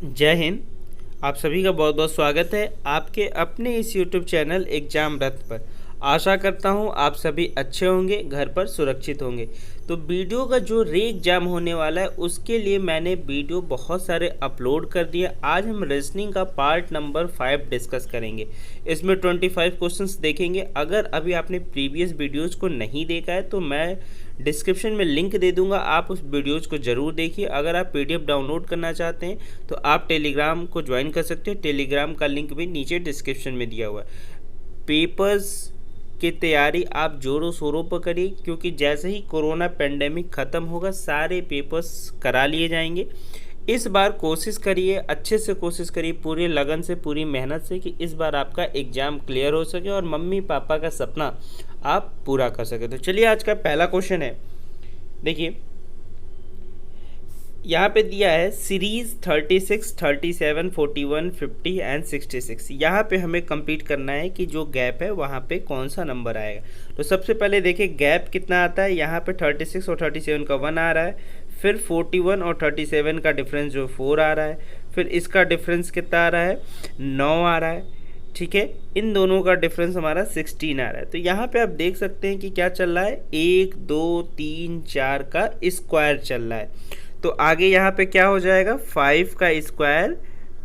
जय हिंद। आप सभी का बहुत बहुत स्वागत है आपके अपने इस YouTube चैनल एग्जाम रथ पर। आशा करता हूँ आप सभी अच्छे होंगे, घर पर सुरक्षित होंगे। तो वीडियो का जो रे एग्जाम होने वाला है उसके लिए मैंने वीडियो बहुत सारे अपलोड कर दिए। आज हम रीजनिंग का पार्ट नंबर 5 डिस्कस करेंगे। इसमें 25 क्वेश्चंस देखेंगे। अगर अभी आपने प्रीवियस वीडियोज़ को नहीं देखा है तो मैं डिस्क्रिप्शन में लिंक दे दूंगा, आप उस वीडियोज़ को ज़रूर देखिए। अगर आप PDF डाउनलोड करना चाहते हैं तो आप टेलीग्राम को ज्वाइन कर सकते हैं। टेलीग्राम का लिंक भी नीचे डिस्क्रिप्शन में दिया हुआ है। पेपर्स की तैयारी आप जोरों शोरों पर करिए, क्योंकि जैसे ही कोरोना पेंडेमिक ख़त्म होगा सारे पेपर्स करा लिए जाएंगे। इस बार कोशिश करिए, अच्छे से कोशिश करिए, पूरे लगन से, पूरी मेहनत से, कि इस बार आपका एग्ज़ाम क्लियर हो सके और मम्मी पापा का सपना आप पूरा कर सके। तो चलिए आज का पहला क्वेश्चन है। देखिए यहाँ पे दिया है सीरीज 36, 37, 41, 50 एंड 66। यहाँ पे हमें कंप्लीट करना है कि जो गैप है वहाँ पे कौन सा नंबर आएगा। तो सबसे पहले देखिए गैप कितना आता है। यहाँ पे 36 और 37 का 1 आ रहा है, फिर 41 और 37 का डिफरेंस जो 4 आ रहा है, फिर इसका डिफरेंस कितना आ रहा है, 9 आ रहा है। ठीक है, इन दोनों का डिफरेंस हमारा 16 आ रहा है। तो यहाँ पे आप देख सकते हैं कि क्या चल रहा है, 1 2 3 4 का स्क्वायर चल रहा है। तो आगे यहाँ पे क्या हो जाएगा, 5 का स्क्वायर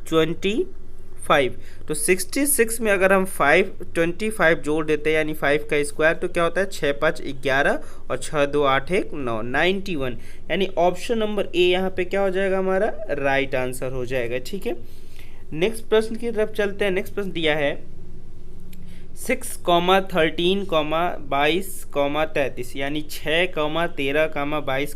25। तो 66 में अगर हम 25 जोड़ देते हैं, यानी 5 का स्क्वायर, तो क्या होता है, 6 5 11 और 6 2 8 1 9, 91। यानी ऑप्शन नंबर ए यहाँ पे क्या हो जाएगा, हमारा राइट आंसर हो जाएगा। ठीक है, नेक्स्ट प्रश्न की तरफ चलते हैं। नेक्स्ट प्रश्न दिया है 6, 13, 22, 33, यानी 6, 13, 22,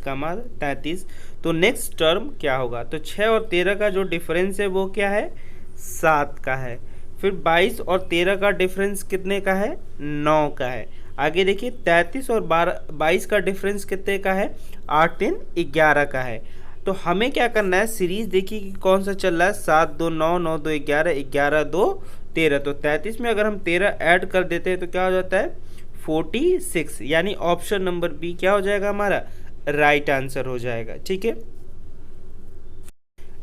33। तो नेक्स्ट टर्म क्या होगा, तो 6 और 13 का जो डिफरेंस है वो क्या है, 7 का है। फिर 22 और 13 का डिफरेंस कितने का है, 9 का है। आगे देखिए 33 और 22 का डिफरेंस कितने का है, 8 3 11 का है। तो हमें क्या करना है, सीरीज देखिए कि कौन सा चल रहा है, 7 2 9, 9 2 11, 11 2 13। तो 33 में अगर हम 13 ऐड कर देते हैं तो क्या हो जाता है, 46। यानी ऑप्शन नंबर बी क्या हो जाएगा, हमारा राइट आंसर हो जाएगा। ठीक है,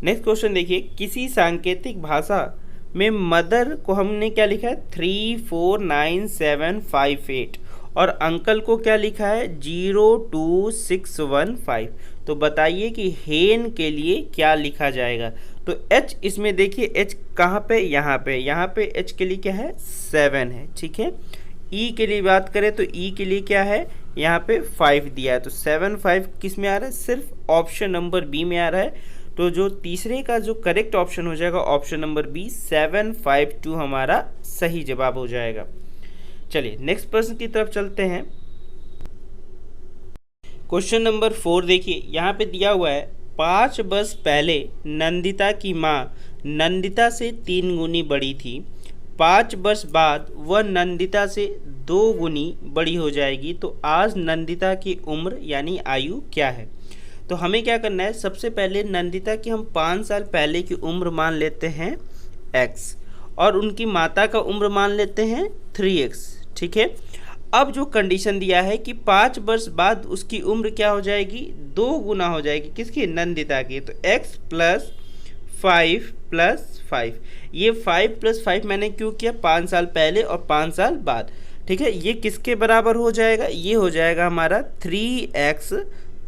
नेक्स्ट क्वेश्चन देखिए, किसी सांकेतिक भाषा में मदर को हमने क्या लिखा है, 3 4 9 7 5 8, और अंकल को क्या लिखा है, 0 2 6 1 5। तो बताइए कि हेन के लिए क्या लिखा जाएगा। तो एच, इसमें देखिए एच कहाँ पे, यहाँ पे एच के लिए क्या है, 7 है। ठीक है, ई के लिए बात करें तो ई के लिए क्या है, यहाँ पे 5 दिया है। तो 7 5 किस में आ रहा है, सिर्फ ऑप्शन नंबर बी में आ रहा है। तो जो तीसरे का जो करेक्ट ऑप्शन हो जाएगा, ऑप्शन नंबर बी 752 हमारा सही जवाब हो जाएगा। चलिए नेक्स्ट प्रश्न की तरफ चलते हैं। क्वेश्चन नंबर 4 देखिए, यहाँ पे दिया हुआ है 5 वर्ष पहले नंदिता की माँ नंदिता से 3 गुनी बड़ी थी। 5 वर्ष बाद वह नंदिता से 2 गुनी बड़ी हो जाएगी। तो आज नंदिता की उम्र यानी आयु क्या है। तो हमें क्या करना है, सबसे पहले नंदिता की हम 5 साल पहले की उम्र मान लेते हैं x, और उनकी माता का उम्र मान लेते हैं 3x। ठीक है, अब जो कंडीशन दिया है कि 5 वर्ष बाद उसकी उम्र क्या हो जाएगी, 2 गुना हो जाएगी, किसकी, नंदिता की। तो x + 5 + 5, ये 5 + 5 मैंने क्यों किया, 5 साल पहले और 5 साल बाद। ठीक है, ये किसके बराबर हो जाएगा, ये हो जाएगा हमारा 3x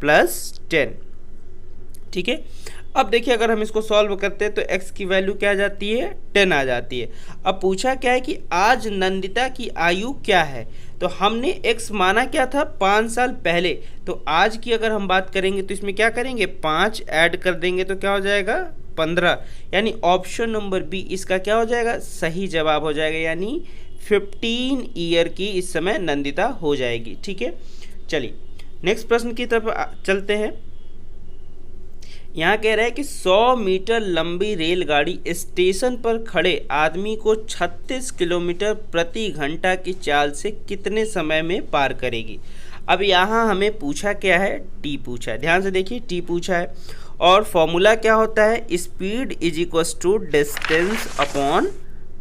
+ 10। ठीक है, अब देखिए अगर हम इसको सॉल्व करते हैं तो x की वैल्यू क्या आ जाती है, 10 आ जाती है। अब पूछा क्या है कि आज नंदिता की आयु क्या है। तो हमने x माना क्या था, 5 साल पहले। तो आज की अगर हम बात करेंगे तो इसमें क्या करेंगे, 5 ऐड कर देंगे तो क्या हो जाएगा, 15। यानी ऑप्शन नंबर बी इसका क्या हो जाएगा, सही जवाब हो जाएगा। यानी 15 ईयर की इस समय नंदिता हो जाएगी। ठीक है, चलिए नेक्स्ट प्रश्न की तरफ चलते हैं। यहाँ कह रहा है कि 100 मीटर लंबी रेलगाड़ी स्टेशन पर खड़े आदमी को 36 किलोमीटर प्रति घंटा की चाल से कितने समय में पार करेगी। अब यहाँ हमें पूछा क्या है, टी पूछा है। ध्यान से देखिए, टी पूछा है और फॉर्मूला क्या होता है, स्पीड = डिस्टेंस अपॉन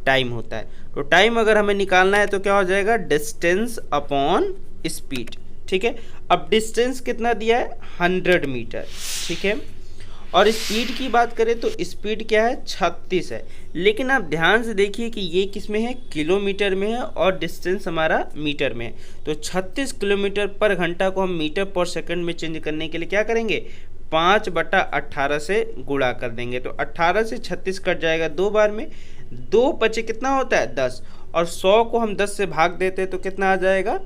टाइम होता है। तो टाइम अगर हमें निकालना है तो क्या हो जाएगा, डिस्टेंस अपॉन स्पीड। ठीक है, अब डिस्टेंस कितना दिया है, 100 मीटर। ठीक है, और स्पीड की बात करें तो स्पीड क्या है 36 है, लेकिन आप ध्यान से देखिए कि ये किस में है, किलोमीटर में है और डिस्टेंस हमारा मीटर में है। तो 36 किलोमीटर पर घंटा को हम मीटर पर सेकंड में चेंज करने के लिए क्या करेंगे, 5/18 से गुणा कर देंगे। तो 18 से 36 कट जाएगा 2 बार में, 2 बचे कितना होता है 10, और 100 को हम 10 से भाग देते हैं तो कितना आ जाएगा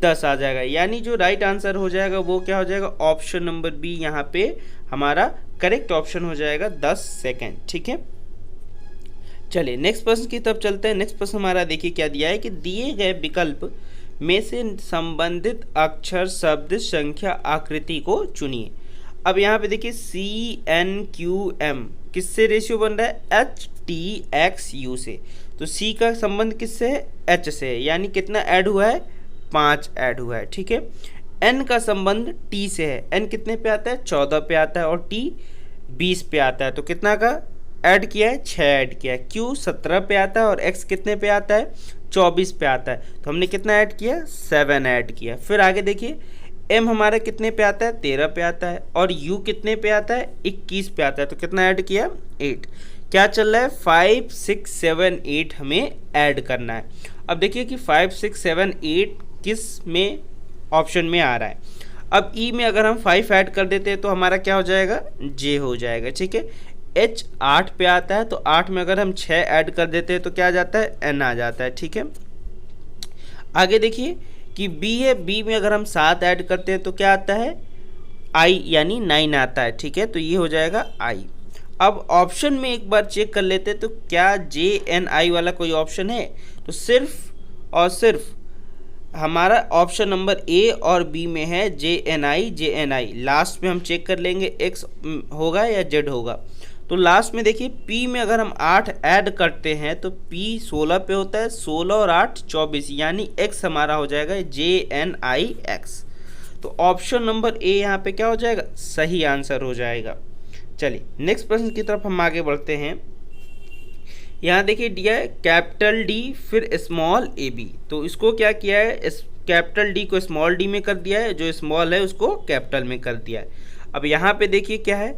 10 आ जाएगा। यानी जो राइट आंसर हो जाएगा वो क्या हो जाएगा, ऑप्शन नंबर बी यहाँ पे हमारा करेक्ट ऑप्शन हो जाएगा 10 सेकेंड। ठीक है, चलिए नेक्स्ट प्रश्न की तरफ चलते हैं। नेक्स्ट प्रश्न हमारा देखिए क्या दिया है कि दिए गए विकल्प में से संबंधित अक्षर शब्द संख्या आकृति को चुनिए। अब यहाँ पे देखिए CNQM किससे रेशियो बन रहा है, HTXU से। तो C का संबंध किससे है, H से है, यानी कितना ऐड हुआ है, 5 ऐड हुआ है। ठीक है, N का संबंध T से है, N कितने पे आता है, 14 पे आता है, और T 20 पे आता है। तो कितना का ऐड किया है, 6 ऐड किया है। Q 17 पे आता है और X कितने पे आता है, 24 पे आता है। तो हमने कितना ऐड किया, 7 ऐड किया। फिर आगे देखिए M हमारा कितने पे आता है, 13 पे आता है, और U कितने पे आता है, 21 पे आता है। तो कितना ऐड किया, 8। क्या चल रहा है, 5 6 7 8 हमें ऐड करना है। अब देखिए कि 5 6 7 8 किस में ऑप्शन में आ रहा है। अब E में अगर हम 5 ऐड कर देते हैं तो हमारा क्या हो जाएगा, J हो जाएगा। ठीक है, H 8 पे आता है, तो 8 में अगर हम 6 ऐड कर देते हैं तो क्या आ जाता है, N आ जाता है। ठीक है, आगे देखिए कि B है, B में अगर हम 7 ऐड करते हैं तो क्या आता है, I यानी 9 आता है। ठीक है, तो ये हो जाएगा I। अब ऑप्शन में एक बार चेक कर लेते हैं तो क्या JNI वाला कोई ऑप्शन है, तो सिर्फ और सिर्फ हमारा ऑप्शन नंबर A और B में है JNI। लास्ट में हम चेक कर लेंगे X होगा या Z होगा। तो लास्ट में देखिए P में अगर हम 8 ऐड करते हैं तो P 16 पे होता है, 16 और 8 24, यानी X हमारा हो जाएगा JNIX। तो ऑप्शन नंबर A यहाँ पे क्या हो जाएगा, सही आंसर हो जाएगा। चलिए नेक्स्ट प्रश्न की तरफ हम आगे बढ़ते हैं। यहाँ देखिए दिया है कैपिटल D फिर स्मॉल AB। तो इसको क्या किया है, कैपिटल D को स्मॉल d में कर दिया है, जो स्मॉल है उसको कैपिटल में कर दिया है। अब यहाँ पे देखिए क्या है,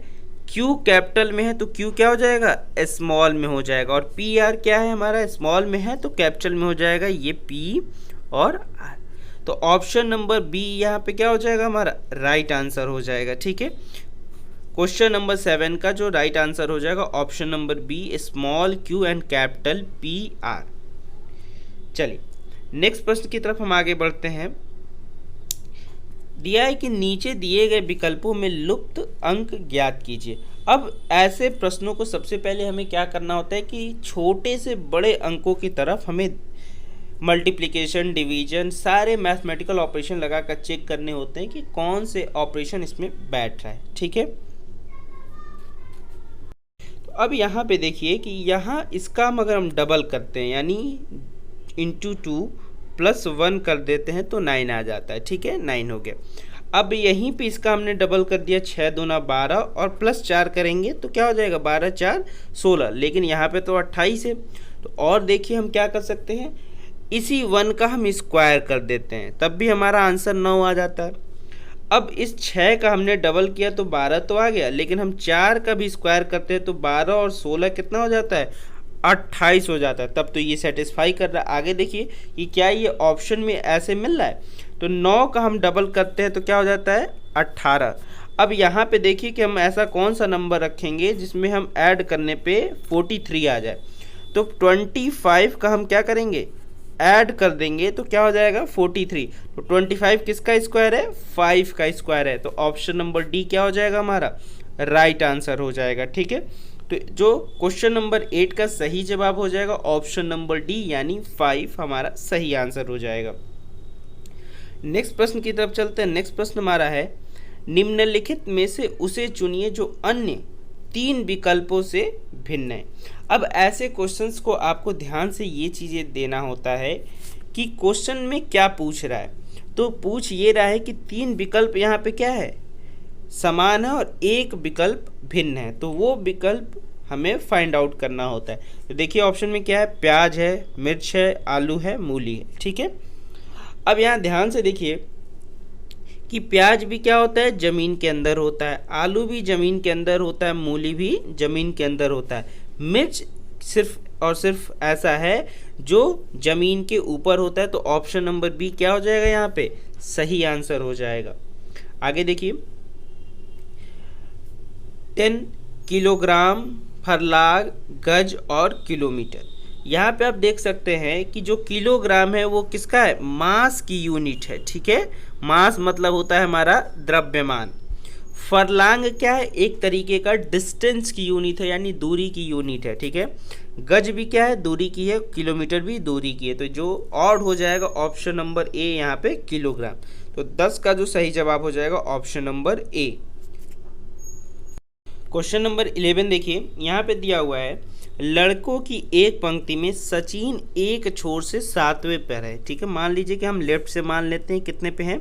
Q कैपिटल में है तो Q क्या हो जाएगा, स्मॉल में हो जाएगा, और PR क्या है हमारा, स्मॉल में है तो कैपिटल में हो जाएगा, ये P और R। तो ऑप्शन नंबर B यहाँ पे क्या हो जाएगा, हमारा राइट आंसर हो जाएगा। ठीक है, क्वेश्चन नंबर 7 का जो राइट आंसर हो जाएगा option number B, small Q and capital PR। चलिए नेक्स्ट प्रश्न की तरफ हम आगे बढ़ते हैं। दिया है कि नीचे दिए गए विकल्पों में लुप्त अंक ज्ञात कीजिए। अब ऐसे प्रश्नों को सबसे पहले हमें क्या करना होता है कि छोटे से बड़े अंकों की तरफ हमें मल्टीप्लिकेशन, डिवीजन, सारे मैथमेटिकल ऑपरेशन लगाकर चेक करने होते हैं कि कौन से ऑपरेशन इसमें बैठ रहा है। ठीक है, तो अब यहाँ पे देखिए कि यहाँ इसका अगर हम डबल करते हैं यानी इंटू 2 प्लस 1 कर देते हैं तो 9 आ जाता है। ठीक है, 9 हो गया। अब यहीं पे इसका हमने डबल कर दिया, 6 दूना 12 और प्लस 4 करेंगे तो क्या हो जाएगा, 12 4 16, लेकिन यहाँ पे तो 28 है। तो और देखिए हम क्या कर सकते हैं, इसी 1 का हम स्क्वायर कर देते हैं, तब भी हमारा आंसर 9 आ जाता है। अब इस 6 का हमने डबल किया तो 12 तो आ गया, लेकिन हम 4 का भी स्क्वायर करते हैं तो 12 और 16 कितना हो जाता है, 28 हो जाता है। तब तो ये सेटिस्फाई कर रहा है। आगे देखिए कि क्या ये ऑप्शन में ऐसे मिल रहा है, तो 9 का हम डबल करते हैं तो क्या हो जाता है, 18। अब यहाँ पे देखिए कि हम ऐसा कौन सा नंबर रखेंगे जिसमें हम ऐड करने पे 43 आ जाए। तो 25 का हम क्या करेंगे, ऐड कर देंगे तो क्या हो जाएगा, 43। तो 25 किसका स्क्वायर है, 5 का स्क्वायर है। तो ऑप्शन नंबर डी क्या हो जाएगा, हमारा राइट आंसर हो जाएगा। ठीक है, तो जो क्वेश्चन नंबर 8 का सही जवाब हो जाएगा ऑप्शन नंबर डी यानी 5 हमारा सही आंसर हो जाएगा। नेक्स्ट प्रश्न की तरफ चलते हैं। नेक्स्ट प्रश्न हमारा है, निम्नलिखित में से उसे चुनिए जो अन्य 3 विकल्पों से भिन्न है। अब ऐसे क्वेश्चंस को आपको ध्यान से ये चीज़ें देना होता है कि क्वेश्चन में क्या पूछ रहा है। तो पूछ ये रहा है कि 3 विकल्प यहाँ पे क्या है, समान है और 1 विकल्प भिन्न है, तो वो विकल्प हमें फाइंड आउट करना होता है। तो देखिए ऑप्शन में क्या है, प्याज है, मिर्च है, आलू है, मूली है। ठीक है, अब यहाँ ध्यान से देखिए कि प्याज भी क्या होता है, जमीन के अंदर होता है, आलू भी जमीन के अंदर होता है, मूली भी जमीन के अंदर होता है, मिर्च सिर्फ और सिर्फ ऐसा है जो जमीन के ऊपर होता है। तो ऑप्शन नंबर बी क्या हो जाएगा यहाँ पे, सही आंसर हो जाएगा। आगे देखिए, 10 किलोग्राम, फरलाग, गज और किलोमीटर। यहाँ पे आप देख सकते हैं कि जो किलोग्राम है वो किसका है, मास की यूनिट है, ठीक है। मास मतलब होता है हमारा द्रव्यमान। फरलांग क्या है, एक तरीके का डिस्टेंस की यूनिट है, यानी दूरी की यूनिट है, ठीक है। गज भी क्या है, दूरी की है, किलोमीटर भी दूरी की है। तो जो ऑड हो जाएगा ऑप्शन नंबर ए यहाँ पे किलोग्राम। तो 10 का जो सही जवाब हो जाएगा option number A. Question number 11 देखिए, यहाँ पे दिया हुआ है लड़कों की एक पंक्ति में सचिन एक छोर से 7वें पर है, ठीक है। मान लीजिए कि हम लेफ्ट से मान लेते हैं, कितने पे हैं,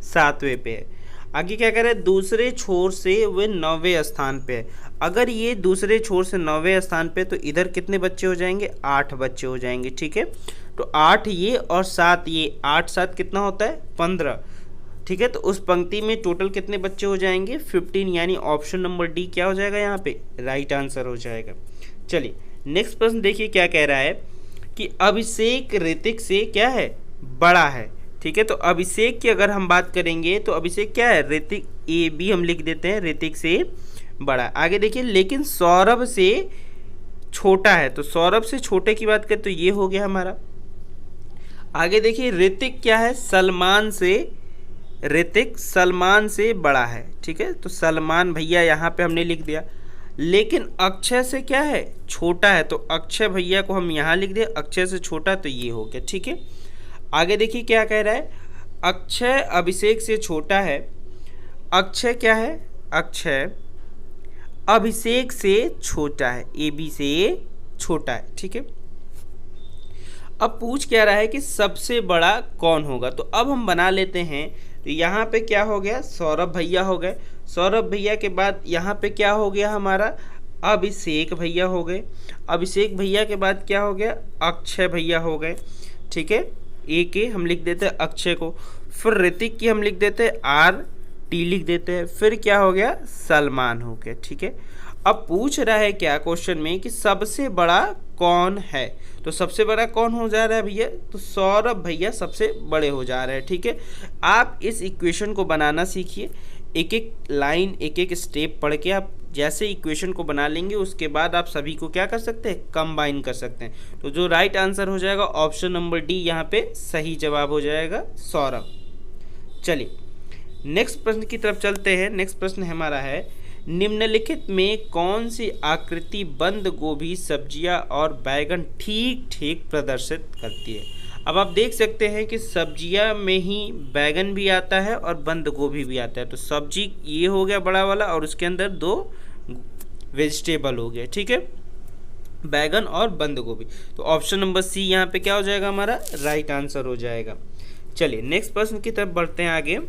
7वें पे है। आगे क्या कह रहा है, दूसरे छोर से वे 9वें स्थान पे है। अगर ये दूसरे छोर से 9वें स्थान पे, तो इधर कितने बच्चे हो जाएंगे, 8 बच्चे हो जाएंगे, ठीक है। तो 8 ये और 7 ये, 8 7 कितना होता है, 15, ठीक है। तो उस पंक्ति में टोटल कितने बच्चे हो जाएंगे, 15, यानी ऑप्शन नंबर डी क्या हो जाएगा यहाँ पे, राइट आंसर हो जाएगा। चलिए नेक्स्ट प्रश्न देखिए क्या कह रहा है कि अभिषेक ऋतिक से क्या है, बड़ा है, ठीक है। तो अभिषेक की अगर हम बात करेंगे तो अभिषेक क्या है, ऋतिक, ए बी हम लिख देते हैं, ऋतिक से बड़ा। आगे देखिए, लेकिन सौरभ से छोटा है। तो सौरभ से छोटे की बात करें तो ये हो गया हमारा। आगे देखिए, ऋतिक क्या है, सलमान से, ऋतिक सलमान से बड़ा है, ठीक है। तो सलमान भैया यहाँ पे हमने लिख दिया। लेकिन अक्षय से क्या है, छोटा है। तो अक्षय भैया को हम यहाँ लिख दिए, अक्षय से छोटा, तो ये हो गया, ठीक है। आगे देखिए क्या कह रहा है, अक्षय अभिषेक से छोटा है। अक्षय क्या है, अक्षय अभिषेक से छोटा है, ए बी से छोटा है, ठीक है। अब पूछ क्या रहा है कि सबसे बड़ा कौन होगा। तो अब हम बना लेते हैं। तो यहाँ पे क्या हो गया, सौरभ भैया हो गए। सौरभ भैया के बाद यहाँ पे क्या हो गया हमारा, अभिषेक भैया हो गए। अभिषेक भैया के बाद क्या हो गया, अक्षय भैया हो गए, ठीक है। ए के हम लिख देते हैं अक्षय को, फिर ऋतिक की हम लिख देते हैं आर टी लिख देते हैं, फिर क्या हो गया, सलमान हो गया, ठीक है। अब पूछ रहा है क्या क्वेश्चन में कि सबसे बड़ा कौन है। तो सबसे बड़ा कौन हो जा रहा है भैया, तो सौरभ भैया सबसे बड़े हो जा रहे हैं, ठीक है। आप इस इक्वेशन को बनाना सीखिए, एक एक लाइन एक एक स्टेप पढ़ के आप जैसे इक्वेशन को बना लेंगे उसके बाद आप सभी को क्या कर सकते हैं, कंबाइन कर सकते हैं। तो जो राइट आंसर हो जाएगा ऑप्शन नंबर डी यहाँ पे सही जवाब हो जाएगा, सौरभ। चलिए नेक्स्ट प्रश्न की तरफ चलते हैं। नेक्स्ट प्रश्न हमारा है, निम्नलिखित में कौन सी आकृति बंद गोभी, सब्जियां और बैगन ठीक ठीक प्रदर्शित करती है। अब आप देख सकते हैं कि सब्जियां में ही बैगन भी आता है और बंद गोभी भी आता है। तो सब्जी ये हो गया बड़ा वाला और उसके अंदर 2 वेजिटेबल हो गया, ठीक है, बैगन और बंद गोभी। तो ऑप्शन नंबर सी यहाँ पे क्या हो जाएगा, हमारा राइट आंसर हो जाएगा। चलिए नेक्स्ट प्रश्न की तरफ बढ़ते हैं आगे।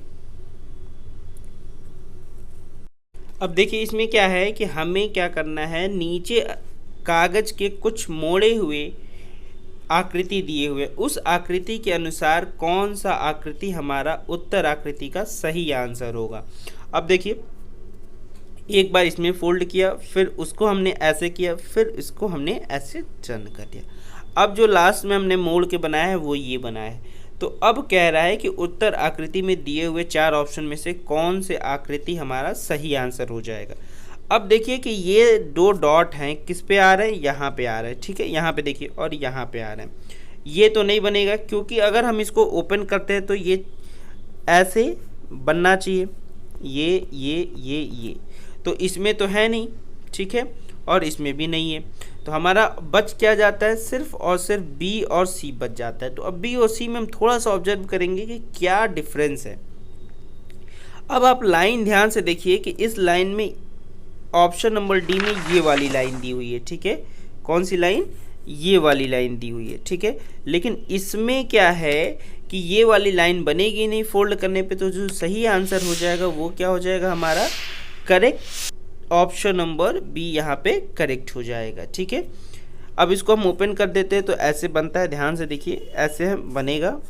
अब देखिए इसमें क्या है कि हमें क्या करना है, नीचे कागज के कुछ मोड़े हुए आकृति दिए हुए, उस आकृति के अनुसार कौन सा आकृति हमारा उत्तर आकृति का सही आंसर होगा। अब देखिए एक बार इसमें फोल्ड किया, फिर उसको हमने ऐसे किया, फिर इसको हमने ऐसे टर्न कर दिया। अब जो लास्ट में हमने मोड़ के बनाया है वो ये बना है। तो अब कह रहा है कि उत्तर आकृति में दिए हुए 4 ऑप्शन में से कौन से आकृति हमारा सही आंसर हो जाएगा। अब देखिए कि ये 2 डॉट हैं, किस पे आ रहे हैं, यहाँ पे आ रहे हैं, ठीक है, यहाँ पे देखिए और यहाँ पे आ रहे हैं। ये तो नहीं बनेगा क्योंकि अगर हम इसको ओपन करते हैं तो ये ऐसे बनना चाहिए, ये तो इसमें तो है नहीं, ठीक है, और इसमें भी नहीं है। तो हमारा बच क्या जाता है, सिर्फ और सिर्फ बी और सी बच जाता है। तो अब बी और सी में हम थोड़ा सा ऑब्जर्व करेंगे कि क्या डिफरेंस है। अब आप लाइन ध्यान से देखिए कि इस लाइन में ऑप्शन नंबर डी में ये वाली लाइन दी हुई है, ठीक है, कौन सी लाइन, ये वाली लाइन दी हुई है, ठीक है। लेकिन इसमें क्या है कि ये वाली लाइन बनेगी नहीं फोल्ड करने पे। तो जो सही आंसर हो जाएगा वो क्या हो जाएगा, हमारा करेक्ट ऑप्शन नंबर बी यहाँ पे करेक्ट हो जाएगा, ठीक है। अब इसको हम ओपन कर देते हैं तो ऐसे बनता है, ध्यान से देखिए ऐसे बनेगा।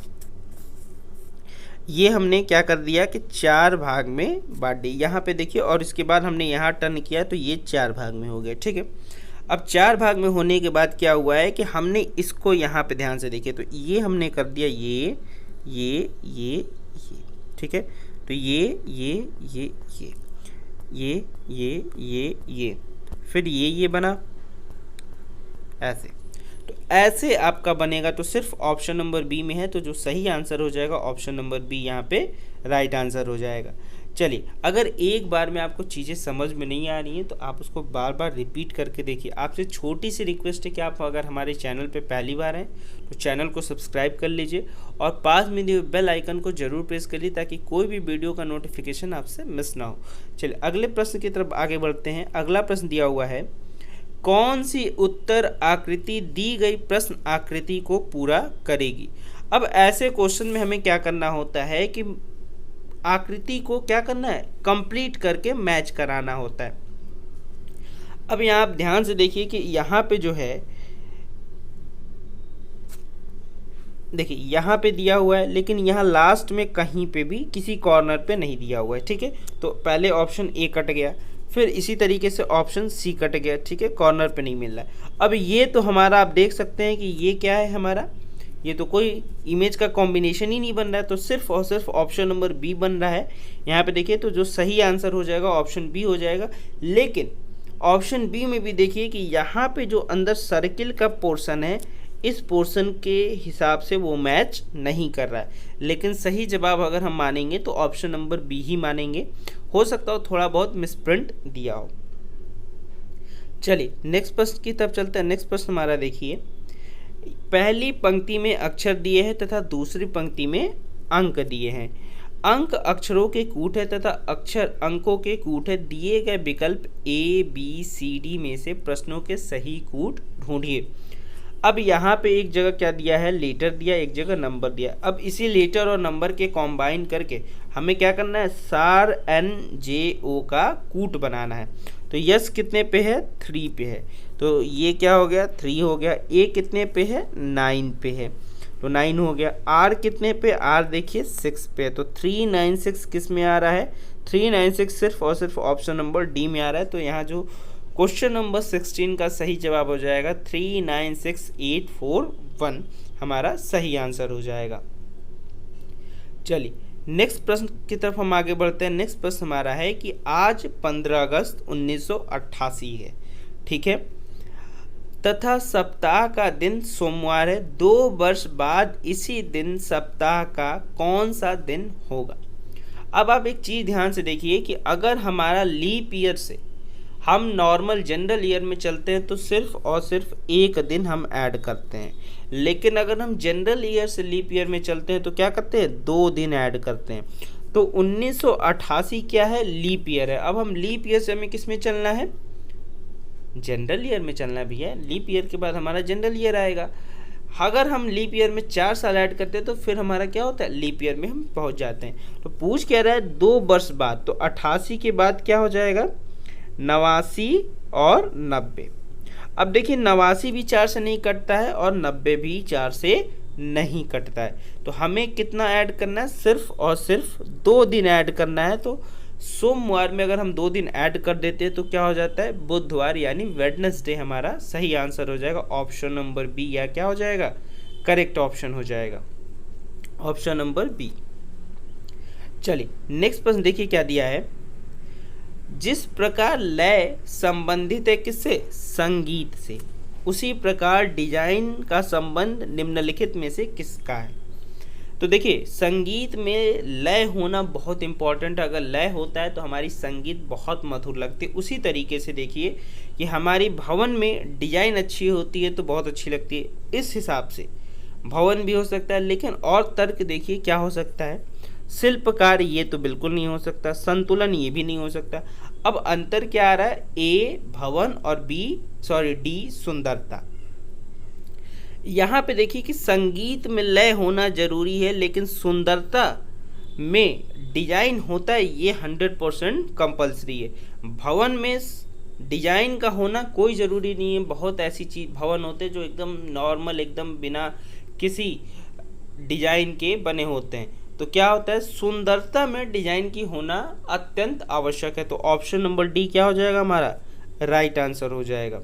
ये हमने क्या कर दिया कि 4 भाग में बांट दी। यहाँ पे देखिए, और इसके बाद हमने यहाँ टर्न किया तो ये 4 भाग में हो गया। ठीक है, अब 4 भाग में होने के बाद क्या हुआ है कि हमने इसको यहाँ पे ध्यान से देखिए तो ये हमने कर दिया ये। ठीक है, तो ये फिर ये बना ऐसे। तो ऐसे आपका बनेगा, तो सिर्फ ऑप्शन नंबर बी में है, तो जो सही आंसर हो जाएगा ऑप्शन नंबर बी यहाँ पे राइट आंसर हो जाएगा। चलिए, अगर एक बार में आपको चीज़ें समझ में नहीं आ रही हैं तो आप उसको बार बार रिपीट करके देखिए। आपसे छोटी सी रिक्वेस्ट है कि आप अगर हमारे चैनल पे पहली बार हैं तो चैनल को सब्सक्राइब कर लीजिए और पास में दिए बेल आइकन को जरूर प्रेस करिए ताकि कोई भी वीडियो का नोटिफिकेशन आपसे मिस ना हो। चलिए, अगले प्रश्न की तरफ आगे बढ़ते हैं। अगला प्रश्न दिया हुआ है, कौन सी उत्तर आकृति दी गई प्रश्न आकृति को पूरा करेगी। अब ऐसे क्वेश्चन में हमें क्या करना होता है कि आकृति को क्या करना है, कंप्लीट करके मैच कराना होता है। अब यहाँ आप ध्यान से देखिए कि यहाँ पे जो है, देखिए यहाँ पे दिया हुआ है लेकिन यहाँ लास्ट में कहीं पे भी किसी कॉर्नर पे नहीं दिया हुआ है। ठीक है, तो पहले ऑप्शन ए कट गया, फिर इसी तरीके से ऑप्शन सी कट गया। ठीक है, कॉर्नर पे नहीं मिल रहा है। अब ये तो हमारा आप देख सकते हैं कि ये क्या है हमारा, ये तो कोई इमेज का कॉम्बिनेशन ही नहीं बन रहा है, तो सिर्फ और सिर्फ ऑप्शन नंबर बी बन रहा है। यहाँ पे देखिए तो जो सही आंसर हो जाएगा ऑप्शन बी हो जाएगा। लेकिन ऑप्शन बी में भी देखिए कि यहाँ पे जो अंदर सर्किल का पोर्शन है, इस पोर्शन के हिसाब से वो मैच नहीं कर रहा है। लेकिन सही जवाब अगर हम मानेंगे तो ऑप्शन नंबर बी ही मानेंगे। हो सकता हो थोड़ा बहुत मिसप्रिंट दिया हो। चलिए नेक्स्ट प्रश्न की तरफ चलते हैं। नेक्स्ट प्रश्न हमारा देखिए, पहली पंक्ति में अक्षर दिए हैं तथा दूसरी पंक्ति में अंक दिए हैं। अंक अक्षरों के कूट है तथा अक्षर अंकों के कूट है। दिए गए विकल्प ए बी सी डी में से प्रश्नों के सही कूट ढूंढिए। अब यहाँ पे एक जगह क्या दिया है, लेटर दिया, एक जगह नंबर दिया। अब इसी लेटर और नंबर के कॉम्बाइन करके हमें क्या करना है, सार एन जे ओ का कूट बनाना है। तो यस कितने पे है, 3 पे है, तो ये क्या हो गया, 3 हो गया। ए कितने पे है, 9 पे है, तो 9 हो गया। आर कितने पे, आर देखिए 6 पे है, तो 396 किस में आ रहा है, 396 सिर्फ और सिर्फ ऑप्शन नंबर डी में आ रहा है। तो यहाँ जो क्वेश्चन नंबर 16 का सही जवाब हो जाएगा 396841 हमारा सही आंसर हो जाएगा। चलिए नेक्स्ट प्रश्न की तरफ हम आगे बढ़ते हैं। नेक्स्ट प्रश्न हमारा है कि आज 15 अगस्त 1988 है, ठीक है, तथा सप्ताह का दिन सोमवार है। 2 वर्ष बाद इसी दिन सप्ताह का कौन सा दिन होगा। अब आप एक चीज़ ध्यान से देखिए कि अगर हमारा लीप ईयर से हम नॉर्मल जनरल ईयर में चलते हैं तो सिर्फ और सिर्फ एक दिन हम ऐड करते हैं, लेकिन अगर हम जनरल ईयर से लीप ईयर में चलते हैं तो क्या करते हैं, 2 दिन ऐड करते हैं। तो 1988 क्या है, लीप ईयर है। अब हम लीप ईयर से हमें किस में चलना है, जनरल ईयर में चलना भी है। लीप ईयर के बाद हमारा जनरल ईयर आएगा। अगर हम लीप ईयर में 4 साल ऐड करते हैं तो फिर हमारा क्या होता है, लीप ईयर में हम पहुंच जाते हैं। तो पूछ क्या रहा है, 2 वर्ष बाद, तो 88 के बाद क्या हो जाएगा, 89 और 90। अब देखिए 89 भी 4 से नहीं कटता है और 90 भी 4 से नहीं कटता है। तो हमें कितना ऐड करना है, सिर्फ और सिर्फ 2 दिन ऐड करना है। तो सोमवार में अगर हम 2 दिन ऐड कर देते हैं तो क्या हो जाता है, बुधवार यानी वेडनेसडे हमारा सही आंसर हो जाएगा। ऑप्शन नंबर बी या क्या हो जाएगा, करेक्ट ऑप्शन हो जाएगा, ऑप्शन नंबर बी। चलिए नेक्स्ट प्रश्न देखिए क्या दिया है, जिस प्रकार लय संबंधित है किससे, संगीत से, उसी प्रकार डिजाइन का संबंध निम्नलिखित में से किसका है। तो देखिए संगीत में लय होना बहुत इंपॉर्टेंट है। अगर लय होता है तो हमारी संगीत बहुत मधुर लगती है। उसी तरीके से देखिए कि हमारी भवन में डिजाइन अच्छी होती है तो बहुत अच्छी लगती है। इस हिसाब से भवन भी हो सकता है, लेकिन और तर्क देखिए क्या हो सकता है, शिल्पकार ये तो बिल्कुल नहीं हो सकता, संतुलन ये भी नहीं हो सकता। अब अंतर क्या आ रहा है, ए भवन और डी सुंदरता। यहाँ पे देखिए कि संगीत में लय होना जरूरी है, लेकिन सुंदरता में डिजाइन होता है ये 100% कंपल्सरी है। भवन में डिजाइन का होना कोई ज़रूरी नहीं है। बहुत ऐसी चीज भवन होते हैं जो एकदम नॉर्मल, एकदम बिना किसी डिजाइन के बने होते हैं। तो क्या होता है, सुंदरता में डिजाइन की होना अत्यंत आवश्यक है। तो ऑप्शन नंबर डी क्या हो जाएगा हमारा, राइट आंसर हो जाएगा।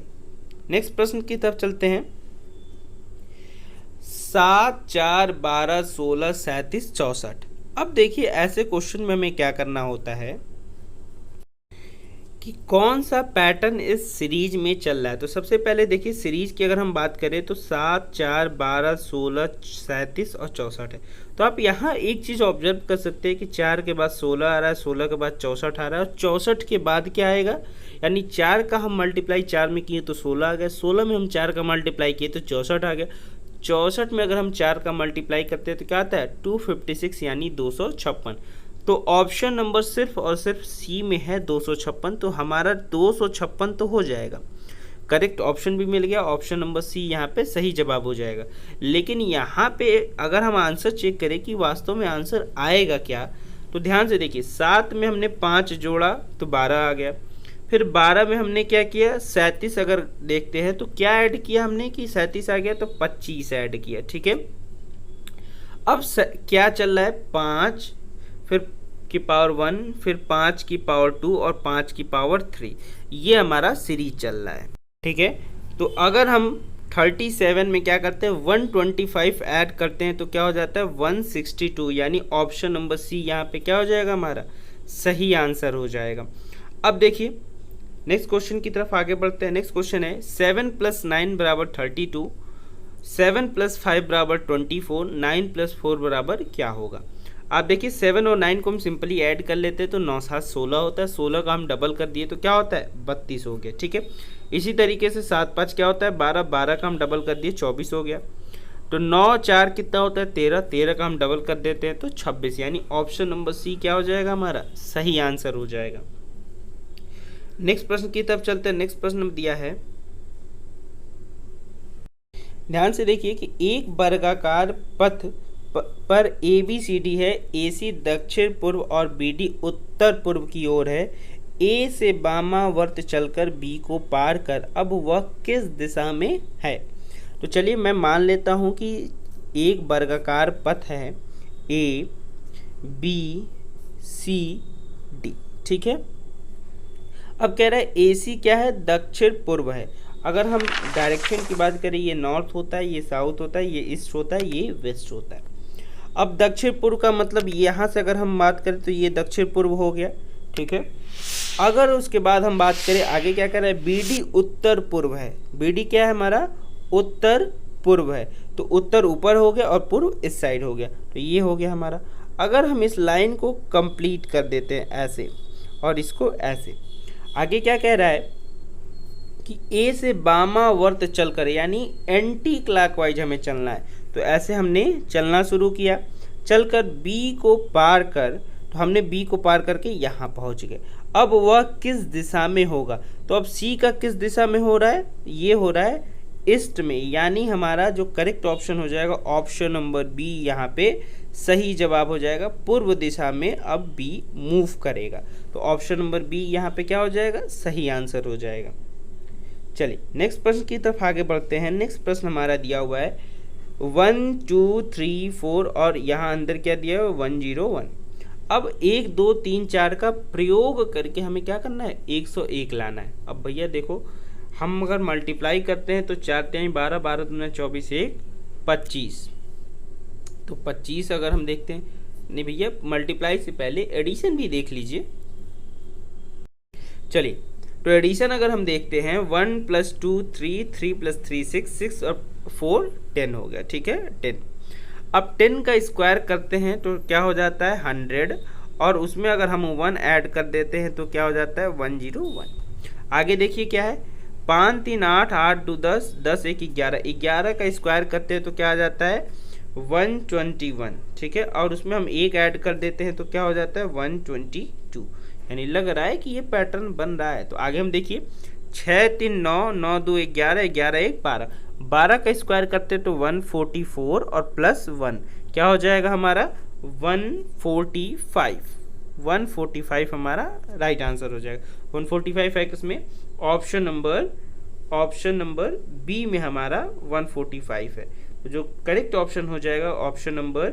नेक्स्ट प्रश्न की तरफ चलते हैं। 7, 4, 12, 16, 37, 64। अब देखिए ऐसे क्वेश्चन में हमें क्या करना होता है कि कौन सा पैटर्न इस सीरीज में चल रहा है। तो सबसे पहले देखिए सीरीज की अगर हम बात करें तो 7, 4, 12, 16, 37 और 64 है। तो आप यहाँ एक चीज़ ऑब्जर्व कर सकते हैं कि 4 के बाद 16 आ रहा है, 16 के बाद 64 आ रहा है और 64 के बाद क्या आएगा, यानी 4 का हम मल्टीप्लाई 4 में किए तो 16 आ गया, 16 में हम 4 का मल्टीप्लाई किए तो 64 आ गया, 64 में अगर हम 4 का मल्टीप्लाई करते हैं तो क्या आता है 256 यानी 256। तो ऑप्शन नंबर सिर्फ और सिर्फ सी में है 256, तो हमारा 256 तो हो जाएगा। करेक्ट ऑप्शन भी मिल गया, ऑप्शन नंबर सी यहाँ पे सही जवाब हो जाएगा। लेकिन यहाँ पे अगर हम आंसर चेक करें कि वास्तव में आंसर आएगा क्या, तो ध्यान से देखिए 7 में हमने 5 जोड़ा तो 12 आ गया, फिर 12 में हमने क्या किया 37 अगर देखते हैं तो क्या ऐड किया हमने कि 37 आ गया तो 25 ऐड किया, ठीक है। अब क्या चल रहा है 5 फिर की पावर 1 फिर 5 की पावर 2 और 5 की पावर 3, ये हमारा सीरीज चल रहा है, ठीक है। तो अगर हम 37 में क्या करते हैं 125 ऐड करते हैं तो क्या हो जाता है 162, यानी ऑप्शन नंबर सी यहाँ पे क्या हो जाएगा हमारा सही आंसर हो जाएगा। अब देखिए नेक्स्ट क्वेश्चन की तरफ आगे बढ़ते हैं। नेक्स्ट क्वेश्चन है 7 + 9 = 32, 7 + 5 = 24, 9 + 4 बराबर क्या होगा। आप देखिए 7 और 9 को हम सिंपली ऐड कर लेते हैं तो 9 7 16 होता है, 16 का हम डबल कर दिए तो क्या होता है 32 हो गया, ठीक है। इसी तरीके से 7 5 क्या होता है 12, 12 का हम डबल कर दिए 24 हो गया। तो 9 4 कितना होता है 13, 13 का हम डबल कर देते हैं तो 26, यानी ऑप्शन नंबर सी क्या हो जाएगा हमारा सही आंसर हो जाएगा। नेक्स्ट प्रश्न की तरफ चलते हैं। नेक्स्ट प्रश्न दिया है, ध्यान से देखिए कि एक वर्गाकार पथ पर ABCD है, AC दक्षिण पूर्व और BD उत्तर पूर्व की ओर है। A से वामावर्त चलकर B को पार कर अब वह किस दिशा में है। तो चलिए मैं मान लेता हूं कि एक वर्गाकार पथ है ABCD, ठीक है। अब कह रहा है AC क्या है दक्षिण पूर्व है। अगर हम डायरेक्शन की बात करें ये नॉर्थ होता है, ये साउथ होता है, ये ईस्ट होता है, ये वेस्ट होता है। अब दक्षिण पूर्व का मतलब यहाँ से अगर हम बात करें तो ये दक्षिण पूर्व हो गया, ठीक है। अगर उसके बाद हम बात करें आगे क्या कर रहा है BD उत्तर पूर्व है, BD क्या है हमारा उत्तर पूर्व है, तो उत्तर ऊपर हो गया और पूर्व इस साइड हो गया, तो ये हो गया हमारा। अगर हम इस लाइन को कंप्लीट कर देते हैं ऐसे और इसको ऐसे, आगे क्या कह रहा है कि A से वामावर्त चलकर यानी एंटी क्लॉकवाइज हमें चलना है। तो ऐसे हमने चलना शुरू किया, चलकर B को पार कर, तो हमने B को पार करके यहाँ पहुँच गए। अब वह किस दिशा में होगा, तो अब C का किस दिशा में हो रहा है, ये हो रहा है ईस्ट में, यानी हमारा जो करेक्ट ऑप्शन हो जाएगा ऑप्शन नंबर B यहाँ पे सही जवाब हो जाएगा। पूर्व दिशा में अब B मूव करेगा, तो ऑप्शन नंबर B यहाँ पे क्या हो जाएगा सही आंसर हो जाएगा। चलिए नेक्स्ट प्रश्न की तरफ आगे बढ़ते हैं। नेक्स्ट प्रश्न हमारा दिया हुआ है 1 2 3 4 और यहाँ अंदर क्या दिया है 101। अब 1 2 3 4 का प्रयोग करके हमें क्या करना है 101 लाना है। अब भैया देखो हम अगर मल्टीप्लाई करते हैं तो 4 3 12, 12 दूना 24, 1 25, तो 25 अगर हम देखते हैं, नहीं भैया मल्टीप्लाई से पहले एडिशन भी देख लीजिए। चलिए तो एडिशन अगर हम देखते हैं 1 + 2 3, 3 + 3 6, 6 और 4 10 हो गया, ठीक है 10। अब 10 का स्क्वायर करते हैं तो क्या हो जाता है 100, और उसमें अगर हम 1 ऐड कर देते हैं तो क्या हो जाता है 101। आगे देखिए क्या है 5 3 8, 8 2 10, 10 1 11, 11 का स्क्वायर करते हैं तो क्या आ जाता है 121, ठीक है। और उसमें हम 1 ऐड कर देते हैं तो क्या हो जाता है 122, यानी लग रहा है कि ये पैटर्न बन रहा है। तो आगे हम देखिए 6 3 9, 9 2 11, 11 1 12, 12 का स्क्वायर करते तो 144 और प्लस 1 क्या हो जाएगा हमारा 145, 145 हमारा राइट आंसर हो जाएगा। 145 है किसमें ऑप्शन नंबर बी में हमारा 145 है। तो जो करेक्ट ऑप्शन हो जाएगा ऑप्शन नंबर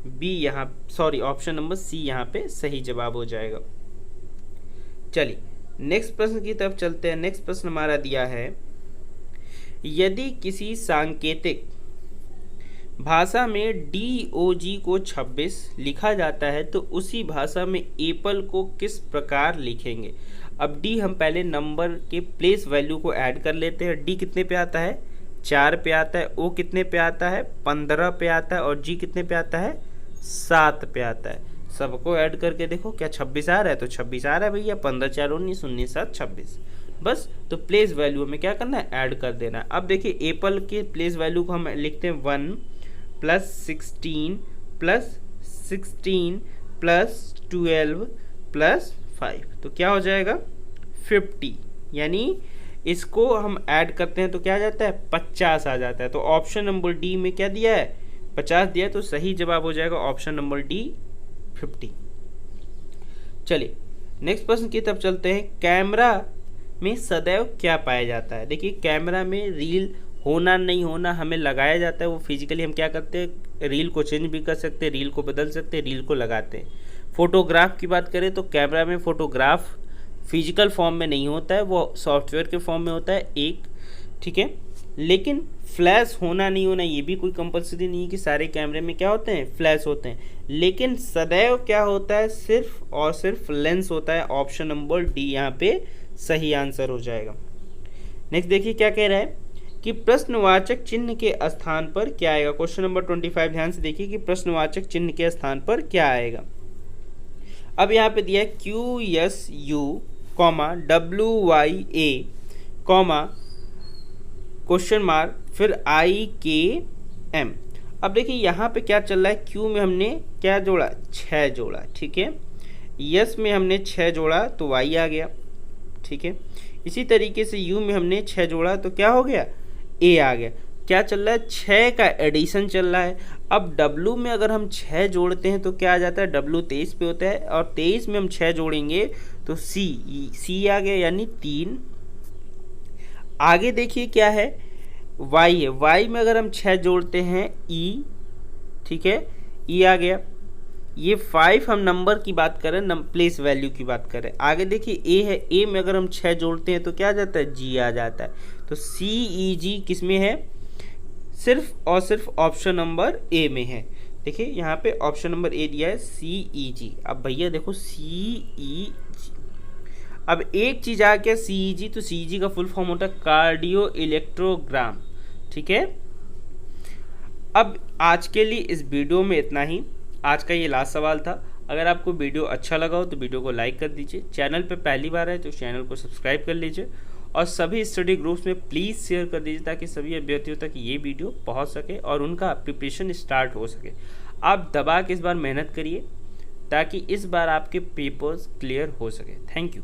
बी यहाँ, सॉरी ऑप्शन नंबर सी यहाँ पे सही जवाब हो जाएगा। चलिए नेक्स्ट प्रश्न की तरफ चलते हैं। नेक्स्ट प्रश्न हमारा दिया है, यदि किसी सांकेतिक भाषा में DOG को 26 लिखा जाता है तो उसी भाषा में एप्पल को किस प्रकार लिखेंगे। अब डी हम पहले नंबर के प्लेस वैल्यू को ऐड कर लेते हैं। डी कितने पे आता है, 4 पे आता है। ओ कितने पे आता है, 15 पे आता है। और जी कितने पे आता है, 7 पे आता है। सबको ऐड करके देखो क्या 26 आ रहा है, तो 26 आ रहा है भैया। 15 4 19, 19 7 26। बस तो प्लेस वैल्यू में क्या करना है, ऐड कर देना है। अब देखिए एप्पल के प्लेस वैल्यू को हम लिखते हैं 1 + 16 + 16 + 12 + 5, तो क्या हो जाएगा 50। यानी इसको हम ऐड करते हैं तो क्या आ जाता है, 50 आ जाता है। तो ऑप्शन नंबर डी में क्या दिया है, 50 दिया है, तो सही जवाब हो जाएगा ऑप्शन नंबर डी 50। चलिए नेक्स्ट प्रश्न की तरफ चलते हैं। कैमरा में सदैव क्या पाया जाता है। देखिए कैमरा में रील होना नहीं होना हमें लगाया जाता है। वो फिजिकली हम क्या करते हैं, रील को चेंज भी कर सकते हैं, रील को बदल सकते हैं, रील को लगाते हैं। फोटोग्राफ की बात करें तो कैमरा में फोटोग्राफ फिजिकल फॉर्म में नहीं होता है, वो सॉफ्टवेयर के फॉर्म में होता है एक, ठीक है। लेकिन फ्लैश होना नहीं होना ये भी कोई कंपलसरी नहीं है कि सारे कैमरे में क्या होते हैं, फ्लैश होते हैं। लेकिन सदैव क्या होता है, सिर्फ और सिर्फ लेंस होता है। ऑप्शन नंबर डी यहाँ पे सही आंसर हो जाएगा। नेक्स्ट देखिए क्या कह रहा है कि प्रश्नवाचक चिन्ह के स्थान पर क्या आएगा। क्वेश्चन नंबर 25 ध्यान से देखिए कि प्रश्नवाचक चिन्ह के स्थान पर क्या आएगा। अब यहाँ पे दिया है QSU, WYA, क्वेश्चन मार्क, फिर IKM। अब देखिए यहाँ पे क्या चल रहा है, Q में हमने क्या जोड़ा, 6 जोड़ा, ठीक है। यस में हमने 6 जोड़ा तो Y आ गया, ठीक है। इसी तरीके से U में हमने 6 जोड़ा तो क्या हो गया, A आ गया। क्या चल रहा है, 6 का एडिशन चल रहा है। अब W में अगर हम 6 जोड़ते हैं तो क्या आ जाता है, W 23 पे होता है, और 23 में हम 6 जोड़ेंगे तो C आ गया, यानी 3। आगे देखिए क्या है, Y है। Y में अगर हम 6 जोड़ते हैं E, ठीक है, E आ गया। ये 5 हम नंबर की बात करें, प्लेस वैल्यू की बात करें। आगे देखिए A है, A में अगर हम 6 जोड़ते हैं तो क्या आ जाता है, G आ जाता है। तो CEG किस में है, सिर्फ और सिर्फ ऑप्शन नंबर A में है। देखिए यहाँ पे ऑप्शन नंबर A दिया है CEG। अब भैया देखो CEG, अब एक चीज़ आ गया CEG, तो CEG का फुल फॉर्म होता है कार्डियो इलेक्ट्रोग्राम, ठीक है। अब आज के लिए इस वीडियो में इतना ही। आज का ये लास्ट सवाल था। अगर आपको वीडियो अच्छा लगा हो तो वीडियो को लाइक कर दीजिए। चैनल पे पहली बार है तो चैनल को सब्सक्राइब कर लीजिए, और सभी स्टडी ग्रुप्स में प्लीज़ शेयर कर दीजिए ताकि सभी अभ्यर्थियों तक ये वीडियो पहुंच सके और उनका प्रिपरेशन स्टार्ट हो सके। आप दबा के इस बार मेहनत करिए ताकि इस बार आपके पेपर्स क्लियर हो सके। Thank you.